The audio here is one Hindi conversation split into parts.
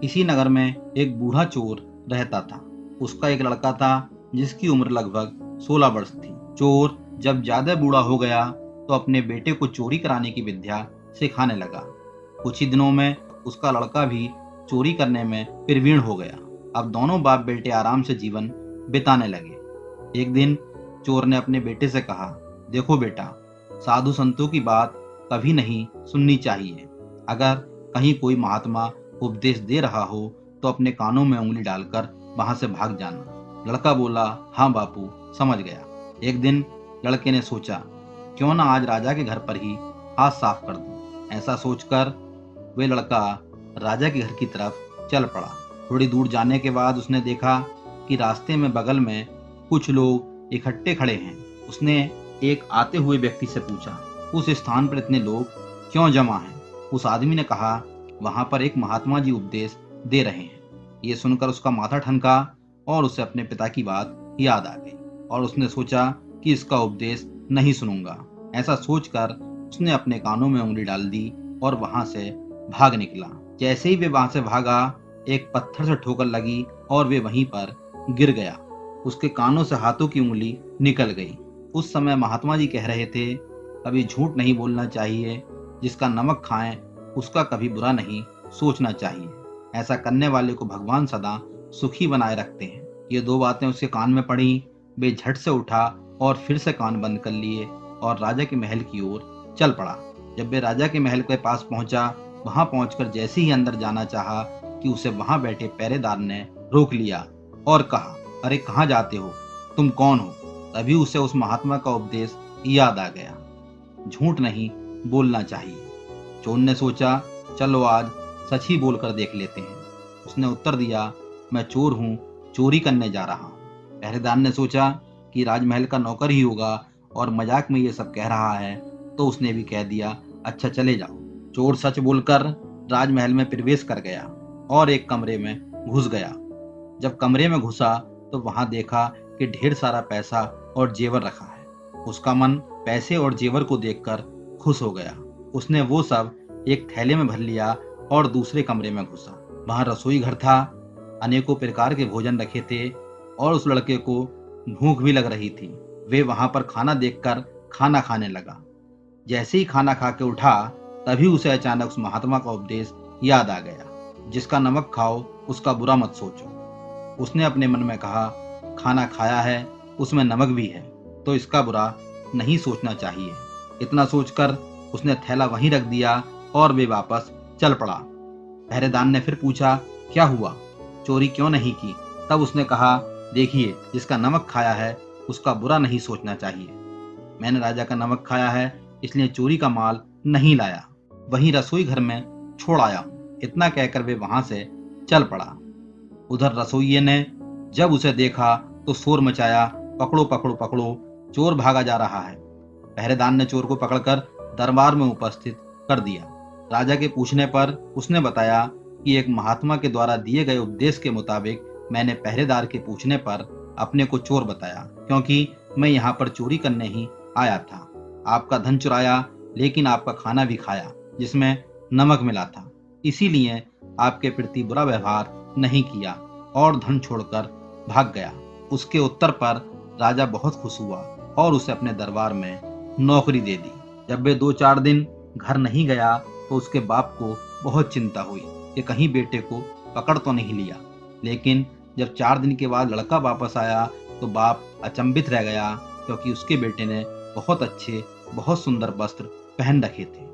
इसी नगर में एक बूढ़ा चोर रहता था। उसका एक लड़का था जिसकी उम्र लगभग 16 वर्ष थी। चोर जब ज्यादा बूढ़ा हो गया तो अपने बेटे को चोरी कराने की विद्या सिखाने लगा। कुछ ही दिनों में उसका लड़का भी चोरी करने में प्रवीण हो गया। अब दोनों बाप बेटे आराम से जीवन बिताने लगे। एक दिन चोर ने अपने बेटे से कहा, देखो बेटा, साधु संतों की बात कभी नहीं सुननी चाहिए। अगर कहीं कोई महात्मा उपदेश दे रहा हो तो अपने कानों में उंगली डालकर वहां से भाग जाना। लड़का बोला, हाँ बापू, समझ गया। एक दिन लड़के ने सोचा, क्यों ना आज राजा के घर पर ही हाथ साफ कर दूं। ऐसा सोचकर वे लड़का राजा के घर की तरफ चल पड़ा। थोड़ी दूर जाने के बाद उसने देखा कि रास्ते में बगल में कुछ लोग इकट्ठे खड़े हैं। उसने एक आते हुए व्यक्ति से पूछा, उस स्थान पर इतने लोग क्यों जमा हैं? उस आदमी ने कहा, वहां पर एक महात्मा जी उपदेश दे रहे हैं। ये सुनकर उसका माथा ठनका और उसे अपने पिता की बात याद आ गई और उसने सोचा कि इसका उपदेश नहीं सुनूंगा। ऐसा सोचकर उसने अपने कानों में उंगली डाल दी और वहां से भाग निकला। जैसे ही वे वहां से भागा, एक पत्थर से ठोकर लगी और वे वहीं पर गिर गया। उसके कानों से हाथों की उंगली निकल गई। उस समय महात्मा जी कह रहे थे, कभी झूठ नहीं बोलना चाहिए, जिसका नमक खाएं उसका कभी बुरा नहीं सोचना चाहिए। ऐसा करने वाले को भगवान सदा सुखी बनाए रखते हैं। ये दो बातें उसके कान में पड़ी। वे झट से उठा और फिर से कान बंद कर लिए और राजा के महल की ओर चल पड़ा। जब वे राजा के महल के पास पहुंचा, वहां पहुंचकर जैसे ही अंदर जाना चाहा कि उसे वहां बैठे पहरेदार ने रोक लिया और कहा, अरे कहाँ जाते हो? तुम कौन हो? तभी उसे उस महात्मा का उपदेश याद आ गया, झूठ नहीं बोलना चाहिए। चोर ने सोचा, चलो आज सच ही बोलकर देख लेते हैं। उसने उत्तर दिया, मैं चोर हूँ, चोरी करने जा रहा हूँ। पहरेदार ने सोचा कि राजमहल का नौकर ही होगा और मजाक में ये सब कह रहा है, तो उसने भी कह दिया, अच्छा चले जाओ। चोर सच बोलकर राजमहल में प्रवेश कर गया और एक कमरे में घुस गया। जब कमरे में घुसा तो वहां देखा कि ढेर सारा पैसा और जेवर रखा है। उसका मन पैसे और जेवर को देखकर खुश हो गया। उसने वो सब एक थैले में भर लिया और दूसरे कमरे में घुसा। वहां रसोई घर था। अनेकों प्रकार के भोजन रखे थे और उस लड़के को भूख भी लग रही थी। वे वहां पर खाना देखकर खाना खाने लगा। जैसे ही खाना खा के उठा, तभी उसे अचानक उस महात्मा का उपदेश याद आ गया, जिसका नमक खाओ उसका बुरा मत सोचो। उसने अपने मन में कहा, खाना खाया है, उसमें नमक भी है, तो इसका बुरा नहीं सोचना चाहिए। इतना सोचकर उसने थैला वहीं रख दिया और वे वापस चल पड़ा। पहरेदार ने फिर पूछा, क्या हुआ? चोरी क्यों नहीं की? तब उसने कहा, देखिए, जिसका नमक खाया है उसका बुरा नहीं सोचना चाहिए। मैंने राजा का नमक खाया है, इसलिए चोरी का माल नहीं लाया, वहीं रसोई घर में छोड़ आया हूं। इतना कहकर वे वहां से चल पड़ा। उधर रसोइये ने जब उसे देखा तो शोर मचाया, पकड़ो पकड़ो पकड़ो, चोर भागा जा रहा है। पहरेदार ने चोर को पकड़कर दरबार में उपस्थित कर दिया। राजा के पूछने पर उसने बताया कि एक महात्मा के द्वारा दिए गए उपदेश के मुताबिक मैंने पहरेदार के पूछने पर अपने को चोर बताया, क्योंकि मैं यहाँ पर चोरी करने ही आया था। आपका धन चुराया, लेकिन आपका खाना भी खाया जिसमें नमक मिला था। इसीलिए आपके प्रति बुरा व्यवहार नहीं किया और धन छोड़कर भाग गया। उसके उत्तर पर राजा बहुत खुश हुआ और उसे अपने दरबार में नौकरी दे दी। जब वे 2-4 दिन घर नहीं गया तो उसके बाप को बहुत चिंता हुई कि कहीं बेटे को पकड़ तो नहीं लिया। लेकिन जब 4 दिन के बाद लड़का वापस आया तो बाप अचंभित रह गया, क्योंकि उसके बेटे ने बहुत अच्छे, बहुत सुंदर वस्त्र पहन रखे थे।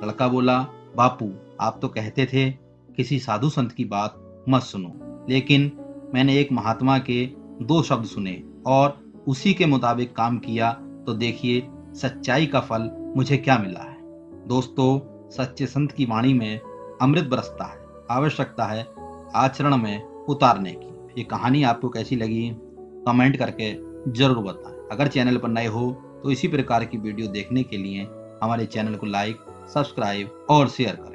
लड़का बोला, बापू, आप तो कहते थे किसी साधु संत की बात मत सुनो, लेकिन मैंने एक महात्मा के 2 शब्द सुने और उसी के मुताबिक काम किया, तो देखिए सच्चाई का फल मुझे क्या मिला है। दोस्तों, सच्चे संत की वाणी में अमृत बरसता है। आवश्यकता है आचरण में उतारने की। ये कहानी आपको कैसी लगी, कमेंट करके जरूर बताएं। अगर चैनल पर नए हो तो इसी प्रकार की वीडियो देखने के लिए हमारे चैनल को लाइक, सब्सक्राइब और शेयर करें।